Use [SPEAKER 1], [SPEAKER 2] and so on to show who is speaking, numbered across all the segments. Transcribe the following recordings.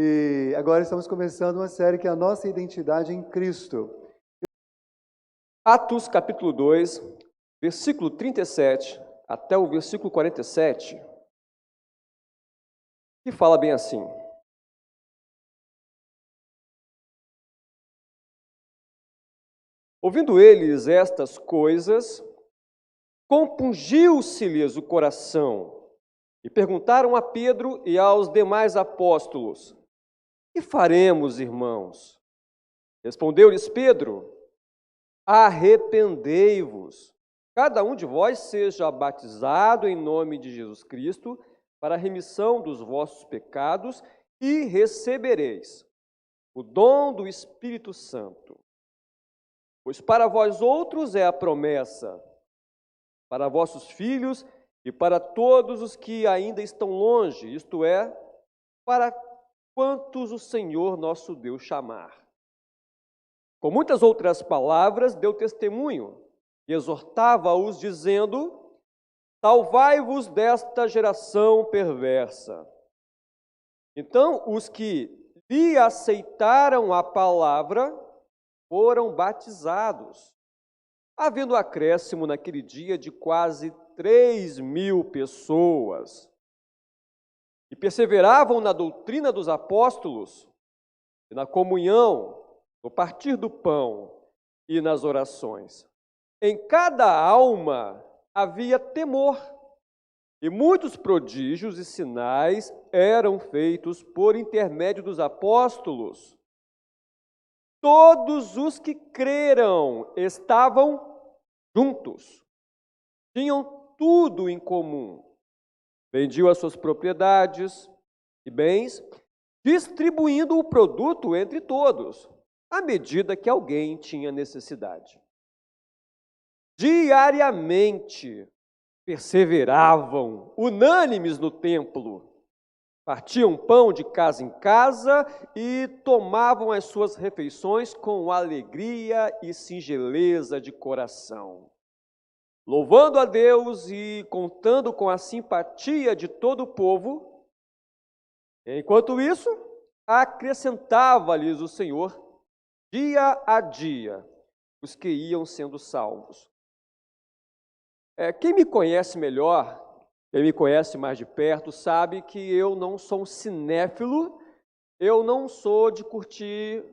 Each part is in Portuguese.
[SPEAKER 1] E agora estamos começando uma série que é a nossa identidade em Cristo.
[SPEAKER 2] Atos capítulo 2, versículo 37 até o versículo 47, que fala bem assim: Ouvindo eles estas coisas, compungiu-se-lhes o coração, e perguntaram a Pedro e aos demais apóstolos: Que faremos, irmãos? Respondeu-lhes Pedro: Arrependei-vos, cada um de vós seja batizado em nome de Jesus Cristo para a remissão dos vossos pecados e recebereis o dom do Espírito Santo. Pois para vós outros é a promessa, para vossos filhos e para todos os que ainda estão longe, isto é, para quantos o Senhor nosso Deus chamar. Com muitas outras palavras, deu testemunho e exortava-os, dizendo: Salvai-vos desta geração perversa. Então, os que lhe aceitaram a palavra foram batizados, havendo acréscimo naquele dia de quase 3.000 pessoas. E perseveravam na doutrina dos apóstolos e na comunhão, no partir do pão e nas orações. Em cada alma havia temor, e muitos prodígios e sinais eram feitos por intermédio dos apóstolos. Todos os que creram estavam juntos, tinham tudo em comum, vendiam as suas propriedades e bens, distribuindo o produto entre todos, à medida que alguém tinha necessidade. Diariamente perseveravam unânimes no templo, partiam pão de casa em casa e tomavam as suas refeições com alegria e singeleza de coração, louvando a Deus e contando com a simpatia de todo o povo. Enquanto isso, acrescentava-lhes o Senhor dia a dia os que iam sendo salvos. Quem me conhece melhor, quem me conhece mais de perto, sabe que eu não sou um cinéfilo, eu não sou de curtir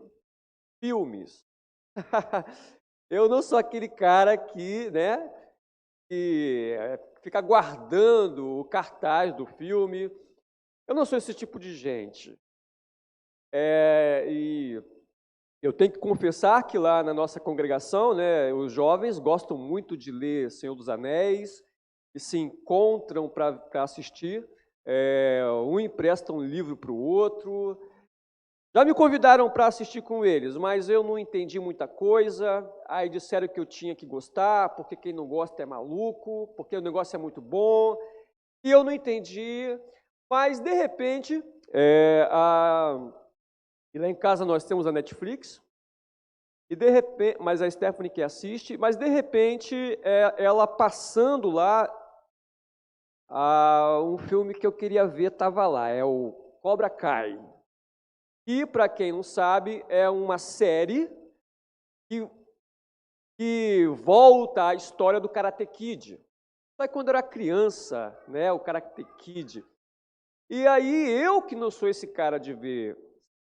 [SPEAKER 2] filmes. Eu não sou aquele cara que fica guardando o cartaz do filme. Eu não sou esse tipo de gente. E eu tenho que confessar que lá na nossa congregação, os jovens gostam muito de ler Senhor dos Anéis e se encontram para assistir. Um empresta um livro para o outro. Já me convidaram para assistir com eles, mas eu não entendi muita coisa. Aí disseram que eu tinha que gostar, porque quem não gosta é maluco, porque o negócio é muito bom. E eu não entendi, mas de repente... E lá em casa nós temos a Netflix, e de repente, mas a Stephanie que assiste, mas de repente ela passando lá, um filme que eu queria ver estava lá, é o Cobra Kai. E para quem não sabe, é uma série que volta à história do Karate Kid. Sabe quando eu era criança, o Karate Kid. E aí eu que não sou esse cara de ver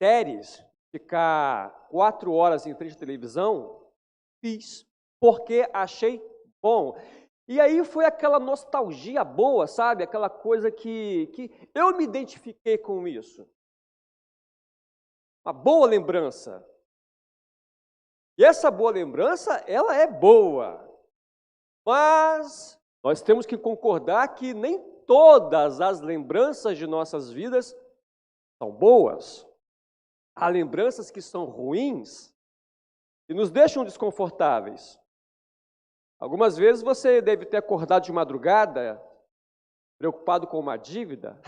[SPEAKER 2] séries, ficar 4 horas em frente à televisão, fiz, porque achei bom. E aí foi aquela nostalgia boa, sabe? Aquela coisa que eu me identifiquei com isso. Uma boa lembrança. E essa boa lembrança, ela é boa. Mas nós temos que concordar que nem todas as lembranças de nossas vidas são boas. Há lembranças que são ruins e nos deixam desconfortáveis. Algumas vezes você deve ter acordado de madrugada, preocupado com uma dívida.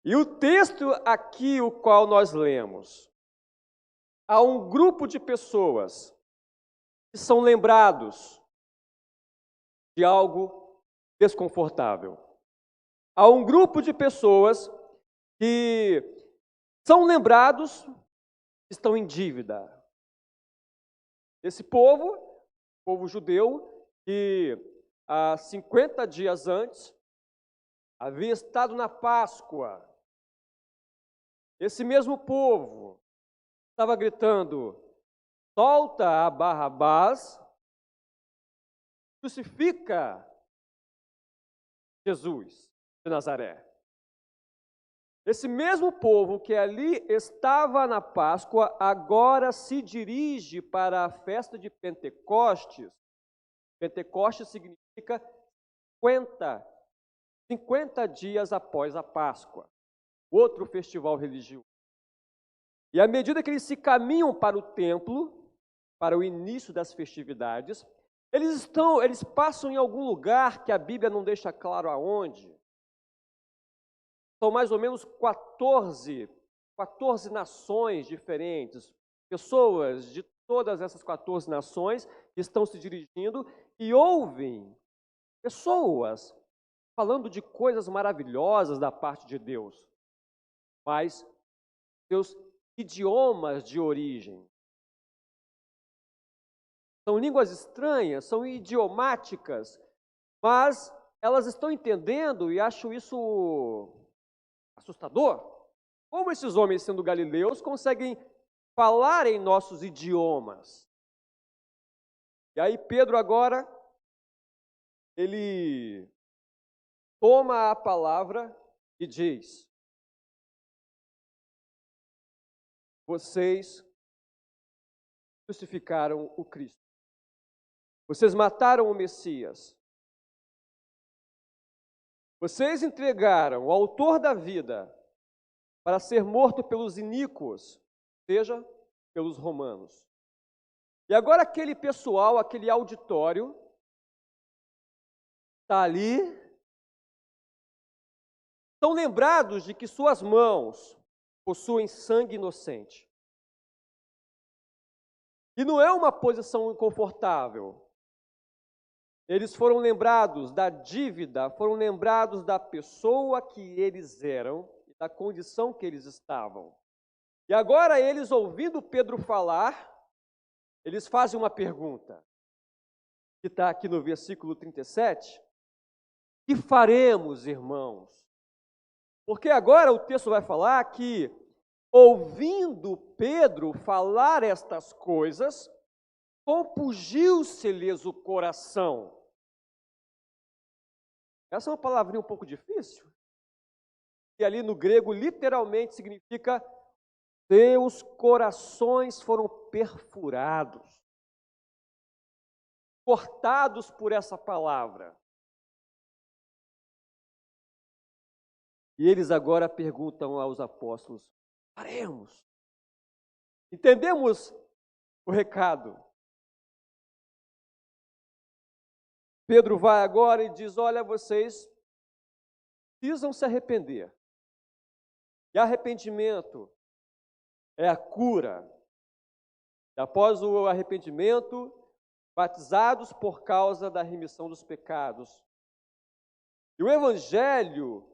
[SPEAKER 2] E o texto aqui, o qual nós lemos, há um grupo de pessoas que são lembrados de algo desconfortável. Há um grupo de pessoas que são lembrados, estão em dívida. Esse povo judeu, que há 50 dias antes havia estado na Páscoa. Esse mesmo povo estava gritando: solta a Barrabás, crucifica Jesus de Nazaré. Esse mesmo povo que ali estava na Páscoa, agora se dirige para a festa de Pentecostes. Pentecostes significa 50 dias após a Páscoa, outro festival religioso. E à medida que eles se caminham para o templo, para o início das festividades, eles passam em algum lugar que a Bíblia não deixa claro aonde. São mais ou menos 14 nações diferentes, pessoas de todas essas 14 nações que estão se dirigindo e ouvem pessoas falando de coisas maravilhosas da parte de Deus, mas seus idiomas de origem. São línguas estranhas, são idiomáticas, mas elas estão entendendo e acho isso assustador. Como esses homens, sendo galileus, conseguem falar em nossos idiomas? E aí Pedro agora, ele toma a palavra e diz: vocês crucificaram o Cristo. Vocês mataram o Messias. Vocês entregaram o autor da vida para ser morto pelos iníquos, seja, pelos romanos. E agora aquele pessoal, aquele auditório, está ali, estão lembrados de que suas mãos possuem sangue inocente. E não é uma posição confortável. Eles foram lembrados da dívida, foram lembrados da pessoa que eles eram e da condição que eles estavam. E agora eles, ouvindo Pedro falar, eles fazem uma pergunta, que está aqui no versículo 37. Que faremos, irmãos? Porque agora o texto vai falar que, ouvindo Pedro falar estas coisas, compungiu-se-lhes o coração. Essa é uma palavrinha um pouco difícil. E ali no grego literalmente significa: seus corações foram perfurados, cortados por essa palavra. E eles agora perguntam aos apóstolos: faremos? Entendemos o recado? Pedro vai agora e diz: olha, vocês precisam se arrepender. E arrependimento é a cura. E após o arrependimento, batizados por causa da remissão dos pecados. E o Evangelho,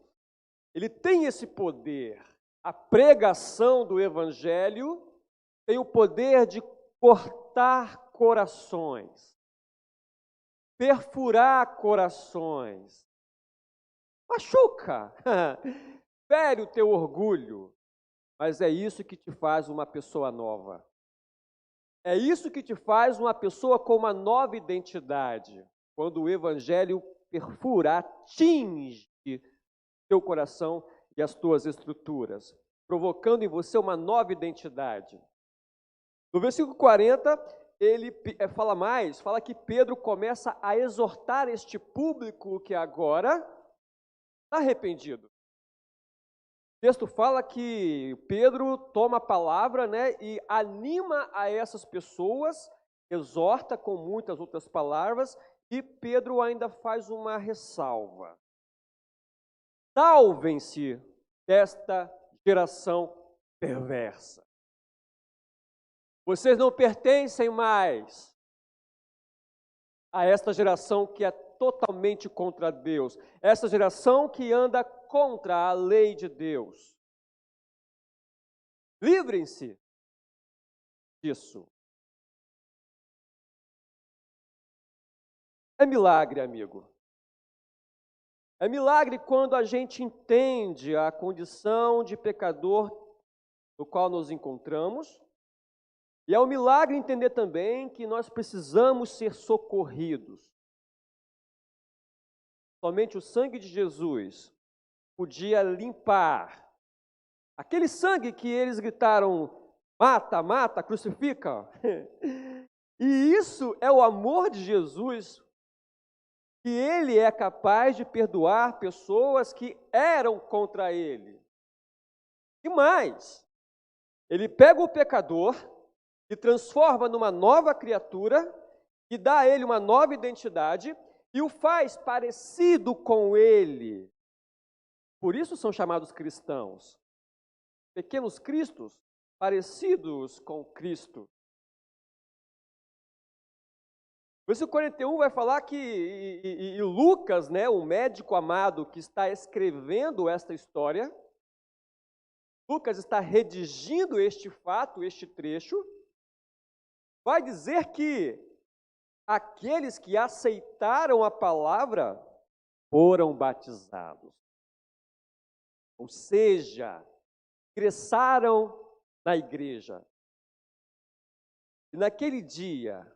[SPEAKER 2] ele tem esse poder. A pregação do Evangelho tem o poder de cortar corações, perfurar corações. Machuca, fere o teu orgulho, mas é isso que te faz uma pessoa nova. É isso que te faz uma pessoa com uma nova identidade. Quando o Evangelho perfura, atinge teu coração e as tuas estruturas, provocando em você uma nova identidade. No versículo 40, ele fala que Pedro começa a exortar este público que agora está arrependido. O texto fala que Pedro toma a palavra, e anima a essas pessoas, exorta com muitas outras palavras, e Pedro ainda faz uma ressalva. Salvem-se desta geração perversa. Vocês não pertencem mais a esta geração que é totalmente contra Deus, essa geração que anda contra a lei de Deus. Livrem-se disso. É milagre, amigo. É milagre quando a gente entende a condição de pecador no qual nos encontramos. E é um milagre entender também que nós precisamos ser socorridos. Somente o sangue de Jesus podia limpar aquele sangue que eles gritaram: mata, mata, crucifica. E isso é o amor de Jesus, que ele é capaz de perdoar pessoas que eram contra ele. E mais, ele pega o pecador e transforma numa nova criatura, e dá a ele uma nova identidade, e o faz parecido com ele. Por isso são chamados cristãos. Pequenos cristos, parecidos com Cristo. O versículo 41 vai falar que e Lucas, né, o médico amado que está escrevendo esta história, Lucas está redigindo este fato, este trecho, vai dizer que aqueles que aceitaram a palavra foram batizados. Ou seja, ingressaram na igreja. E naquele dia,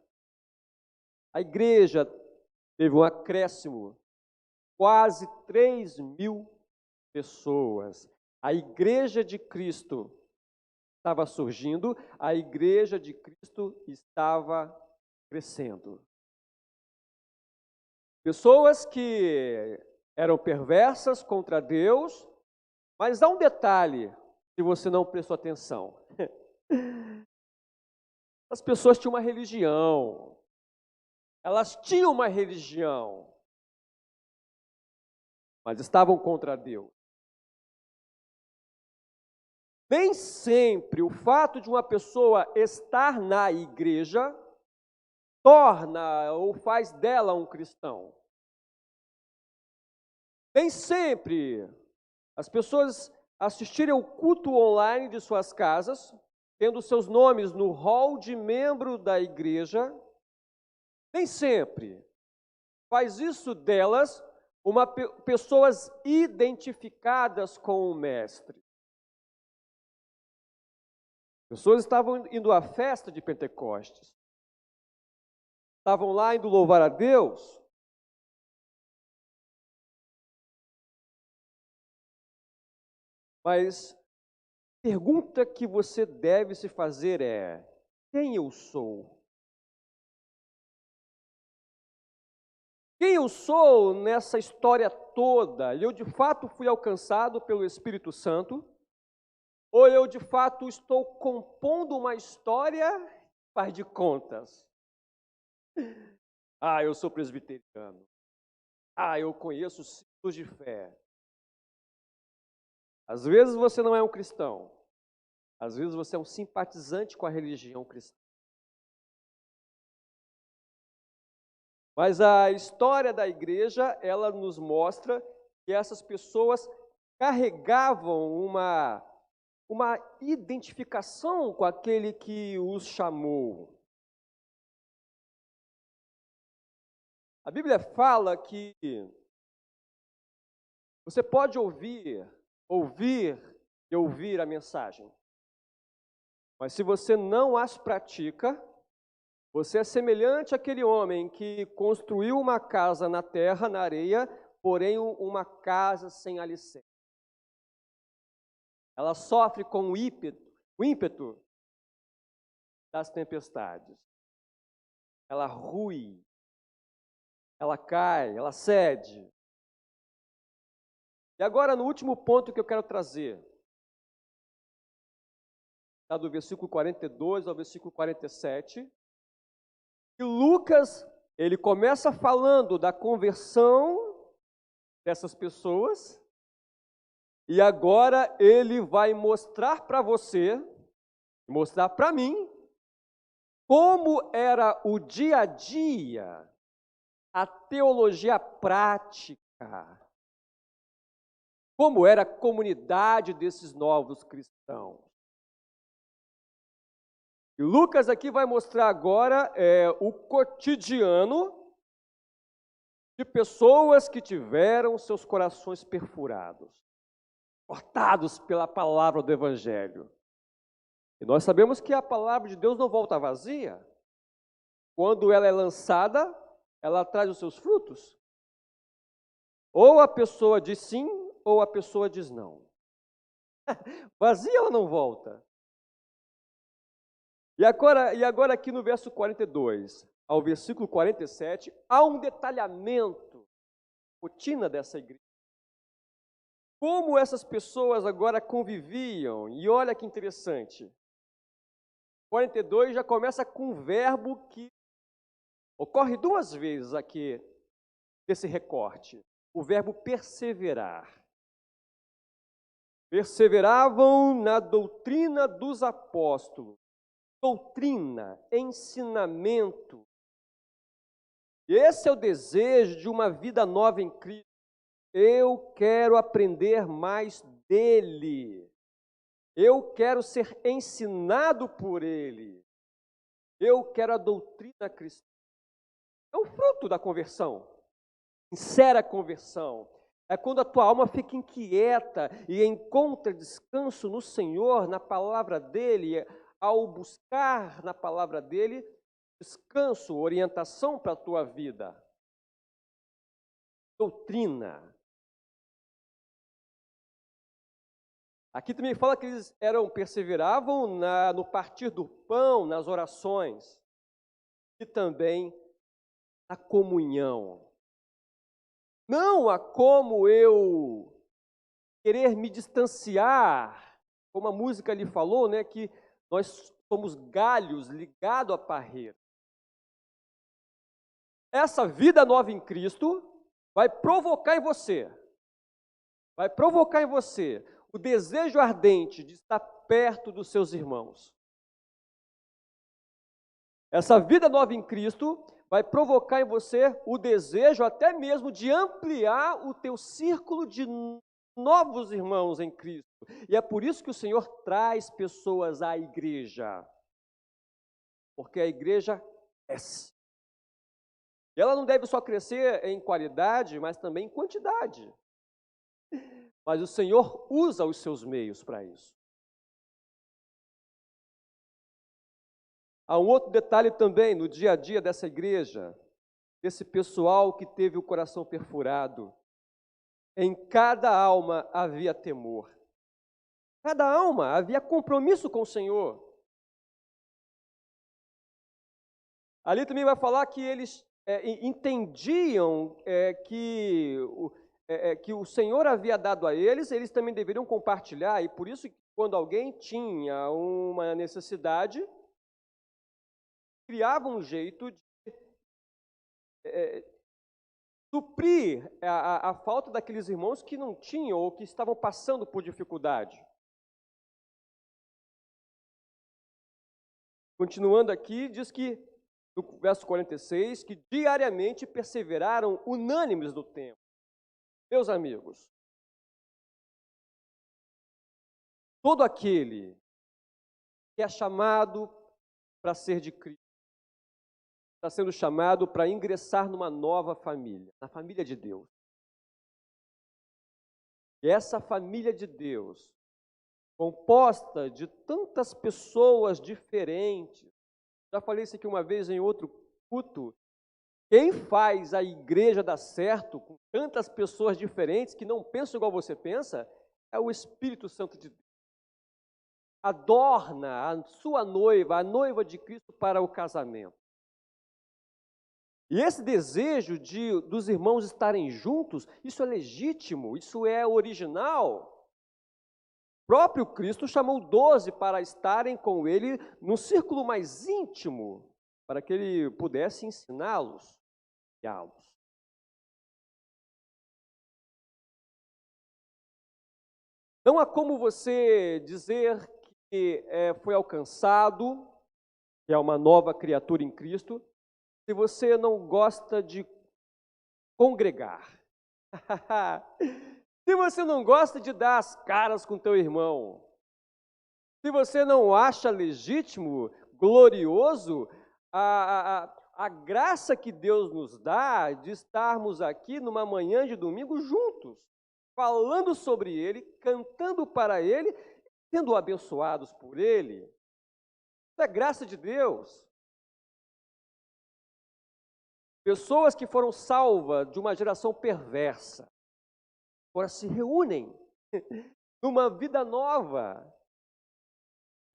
[SPEAKER 2] a igreja teve um acréscimo, quase 3.000 pessoas. A igreja de Cristo estava surgindo, a igreja de Cristo estava crescendo. Pessoas que eram perversas contra Deus, mas há um detalhe, se você não prestou atenção. As pessoas tinham uma religião. Elas tinham uma religião, mas estavam contra Deus. Nem sempre o fato de uma pessoa estar na igreja torna ou faz dela um cristão. Nem sempre as pessoas assistirem ao culto online de suas casas, tendo seus nomes no hall de membro da igreja, nem sempre faz isso delas pessoas identificadas com o Mestre. Pessoas estavam indo à festa de Pentecostes, estavam lá indo louvar a Deus, mas a pergunta que você deve se fazer é: quem eu sou? Quem eu sou nessa história toda? Eu de fato fui alcançado pelo Espírito Santo? Ou eu de fato estou compondo uma história, faz de contas? Ah, eu sou presbiteriano. Ah, eu conheço os ciclos de fé. Às vezes você não é um cristão. Às vezes você é um simpatizante com a religião cristã. Mas a história da igreja, ela nos mostra que essas pessoas carregavam uma identificação com aquele que os chamou. A Bíblia fala que você pode ouvir e ouvir a mensagem, mas se você não as pratica, você é semelhante àquele homem que construiu uma casa na terra, na areia, porém uma casa sem alicerce. Ela sofre com o ímpeto das tempestades. Ela rui, ela cai, ela cede. E agora, no último ponto que eu quero trazer, está do versículo 42 ao versículo 47, e Lucas, ele começa falando da conversão dessas pessoas, e agora ele vai mostrar para você, mostrar para mim, como era o dia a dia, a teologia prática, como era a comunidade desses novos cristãos. E Lucas aqui vai mostrar agora o cotidiano de pessoas que tiveram seus corações perfurados, cortados pela palavra do Evangelho. E nós sabemos que a palavra de Deus não volta vazia. Quando ela é lançada, ela traz os seus frutos. Ou a pessoa diz sim, ou a pessoa diz não. Vazia ela não volta. E agora aqui no verso 42 ao versículo 47, há um detalhamento, rotina dessa igreja. Como essas pessoas agora conviviam, e olha que interessante. 42 já começa com um verbo que ocorre duas vezes aqui, nesse recorte. O verbo perseverar. Perseveravam na doutrina dos apóstolos. Doutrina, ensinamento. Esse é o desejo de uma vida nova em Cristo. Eu quero aprender mais dele. Eu quero ser ensinado por ele. Eu quero a doutrina cristã. É o fruto da conversão. Sincera conversão. É quando a tua alma fica inquieta e encontra descanso no Senhor, na palavra dele, ao buscar na palavra dele descanso, orientação para a tua vida. Doutrina. Aqui também fala que eles perseveravam no partir do pão, nas orações e também na comunhão. Não há como eu querer me distanciar, como a música ali falou, né, que nós somos galhos ligados à parreira. Essa vida nova em Cristo vai provocar em você o desejo ardente de estar perto dos seus irmãos. Essa vida nova em Cristo vai provocar em você o desejo até mesmo de ampliar o teu círculo de novos irmãos em Cristo. E é por isso que o Senhor traz pessoas à igreja. Porque a igreja cresce. E ela não deve só crescer em qualidade, mas também em quantidade. Mas o Senhor usa os seus meios para isso. Há um outro detalhe também no dia a dia dessa igreja, esse pessoal que teve o coração perfurado. Em cada alma havia temor. Cada alma havia compromisso com o Senhor. Ali também vai falar que eles entendiam que o Senhor havia dado a eles, eles também deveriam compartilhar, e por isso que quando alguém tinha uma necessidade, criava um jeito de suprir a falta daqueles irmãos que não tinham ou que estavam passando por dificuldade. Continuando aqui, diz que, no verso 46, que diariamente perseveraram unânimes no templo. Meus amigos, todo aquele que é chamado para ser de Cristo, está sendo chamado para ingressar numa nova família, na família de Deus. E essa família de Deus, composta de tantas pessoas diferentes, já falei isso aqui uma vez em outro culto, quem faz a igreja dar certo com tantas pessoas diferentes que não pensam igual você pensa, é o Espírito Santo de Deus. Adorna a sua noiva, a noiva de Cristo para o casamento. E esse desejo dos irmãos estarem juntos, isso é legítimo, isso é original. O próprio Cristo chamou 12 para estarem com ele num círculo mais íntimo, para que ele pudesse ensiná-los e guiá-los. Não há como você dizer que foi alcançado, que é uma nova criatura em Cristo, se você não gosta de congregar. Se você não gosta de dar as caras com teu irmão. Se você não acha legítimo glorioso a graça que Deus nos dá de estarmos aqui numa manhã de domingo juntos, falando sobre Ele, cantando para Ele, sendo abençoados por Ele. Isso é graça de Deus. Pessoas que foram salvas de uma geração perversa, agora se reúnem numa vida nova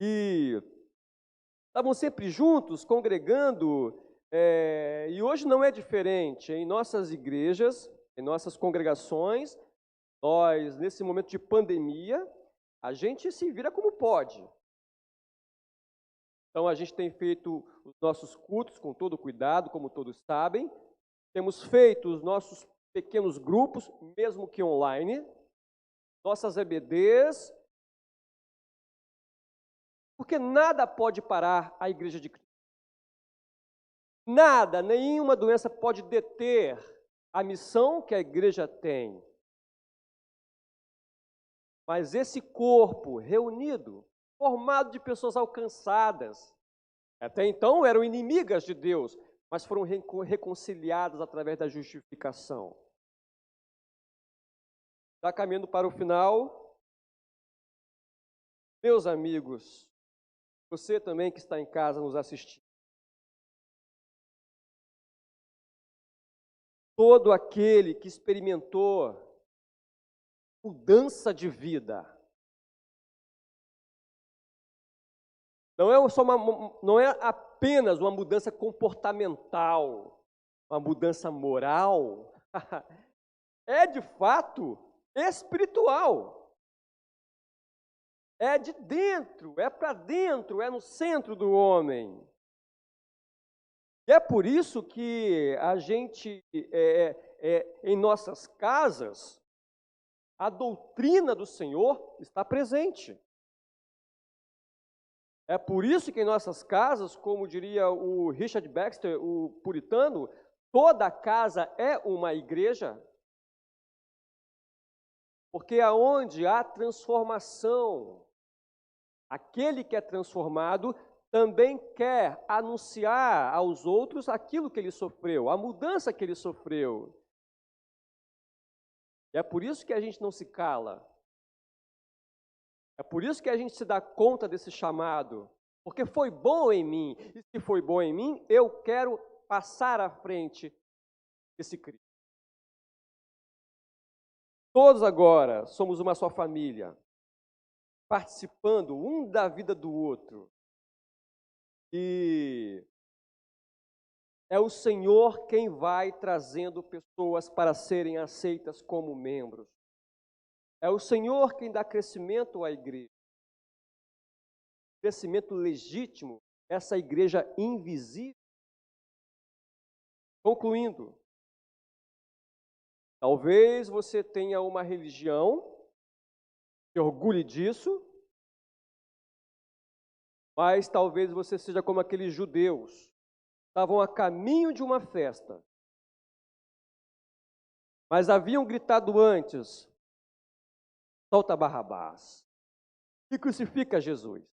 [SPEAKER 2] e estavam sempre juntos, congregando, e hoje não é diferente. Em nossas igrejas, em nossas congregações, nós, nesse momento de pandemia, a gente se vira como pode. Então, a gente tem feito os nossos cultos com todo cuidado, como todos sabem. Temos feito os nossos pequenos grupos, mesmo que online. Nossas EBDs. Porque nada pode parar a Igreja de Cristo. Nada, nenhuma doença pode deter a missão que a Igreja tem. Mas esse corpo reunido, formado de pessoas alcançadas, até então eram inimigas de Deus, mas foram reconciliadas através da justificação. Já caminhando para o final, meus amigos, você também que está em casa nos assistindo, todo aquele que experimentou mudança de vida, não é apenas uma mudança comportamental, uma mudança moral, é de fato espiritual. É de dentro, é para dentro, é no centro do homem. E é por isso que a gente, em nossas casas, a doutrina do Senhor está presente. É por isso que em nossas casas, como diria o Richard Baxter, o puritano, toda casa é uma igreja. Porque aonde há transformação, aquele que é transformado também quer anunciar aos outros aquilo que ele sofreu, a mudança que ele sofreu. E é por isso que a gente não se cala. É por isso que a gente se dá conta desse chamado, porque foi bom em mim, e se foi bom em mim, eu quero passar à frente desse Cristo. Todos agora somos uma só família, participando um da vida do outro. E é o Senhor quem vai trazendo pessoas para serem aceitas como membros. É o Senhor quem dá crescimento à igreja. Crescimento legítimo, essa igreja invisível. Concluindo, talvez você tenha uma religião, se orgulhe disso, mas talvez você seja como aqueles judeus, estavam a caminho de uma festa, mas haviam gritado antes: solta Barrabás e crucifica Jesus.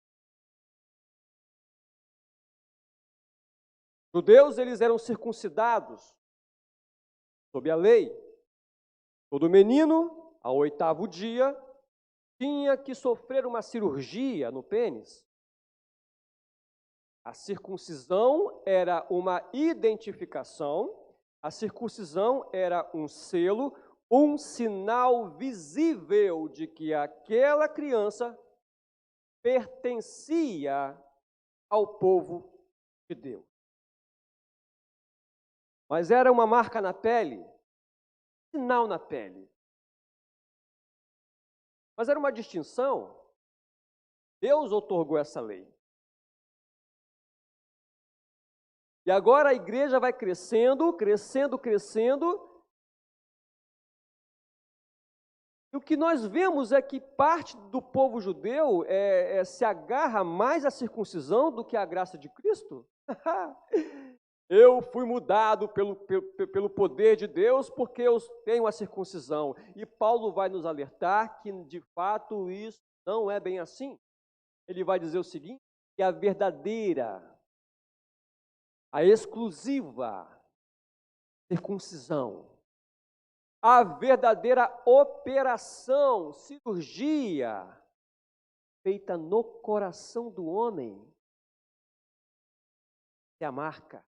[SPEAKER 2] Judeus, eles eram circuncidados sob a lei. Todo menino, ao 8º dia, tinha que sofrer uma cirurgia no pênis. A circuncisão era uma identificação, a circuncisão era um selo, um sinal visível de que aquela criança pertencia ao povo de Deus. Mas era uma marca na pele, sinal na pele. Mas era uma distinção. Deus outorgou essa lei. E agora a igreja vai crescendo, crescendo, crescendo. E o que nós vemos é que parte do povo judeu se agarra mais à circuncisão do que à graça de Cristo. Eu fui mudado pelo poder de Deus porque eu tenho a circuncisão. E Paulo vai nos alertar que, de fato, isso não é bem assim. Ele vai dizer o seguinte: e a verdadeira, a exclusiva circuncisão, a verdadeira operação, cirurgia feita no coração do homem. É a marca.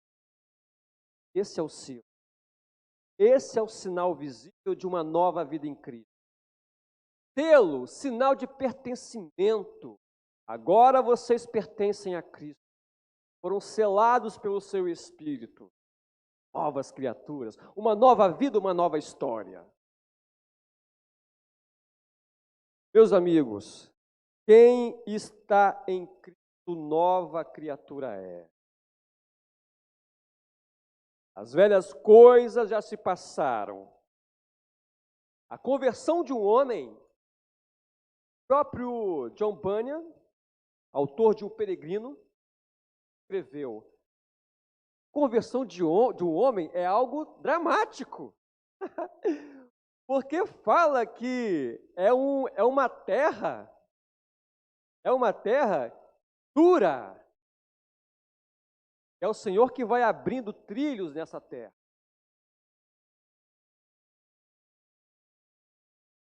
[SPEAKER 2] Esse é o selo. Esse é o sinal visível de uma nova vida em Cristo. Selo, sinal de pertencimento. Agora vocês pertencem a Cristo. Foram selados pelo seu Espírito. Novas criaturas, uma nova vida, uma nova história. Meus amigos, quem está em Cristo, nova criatura é. As velhas coisas já se passaram. A conversão de um homem, o próprio John Bunyan, autor de O Peregrino, escreveu: conversão de um homem é algo dramático, porque fala que é uma terra dura. É o Senhor que vai abrindo trilhos nessa terra.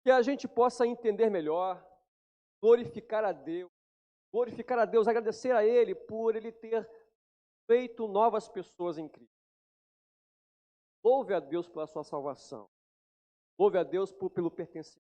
[SPEAKER 2] Que a gente possa entender melhor, glorificar a Deus, agradecer a Ele por Ele ter feito novas pessoas em Cristo. Louve a Deus pela sua salvação. Louve a Deus pelo pertencimento.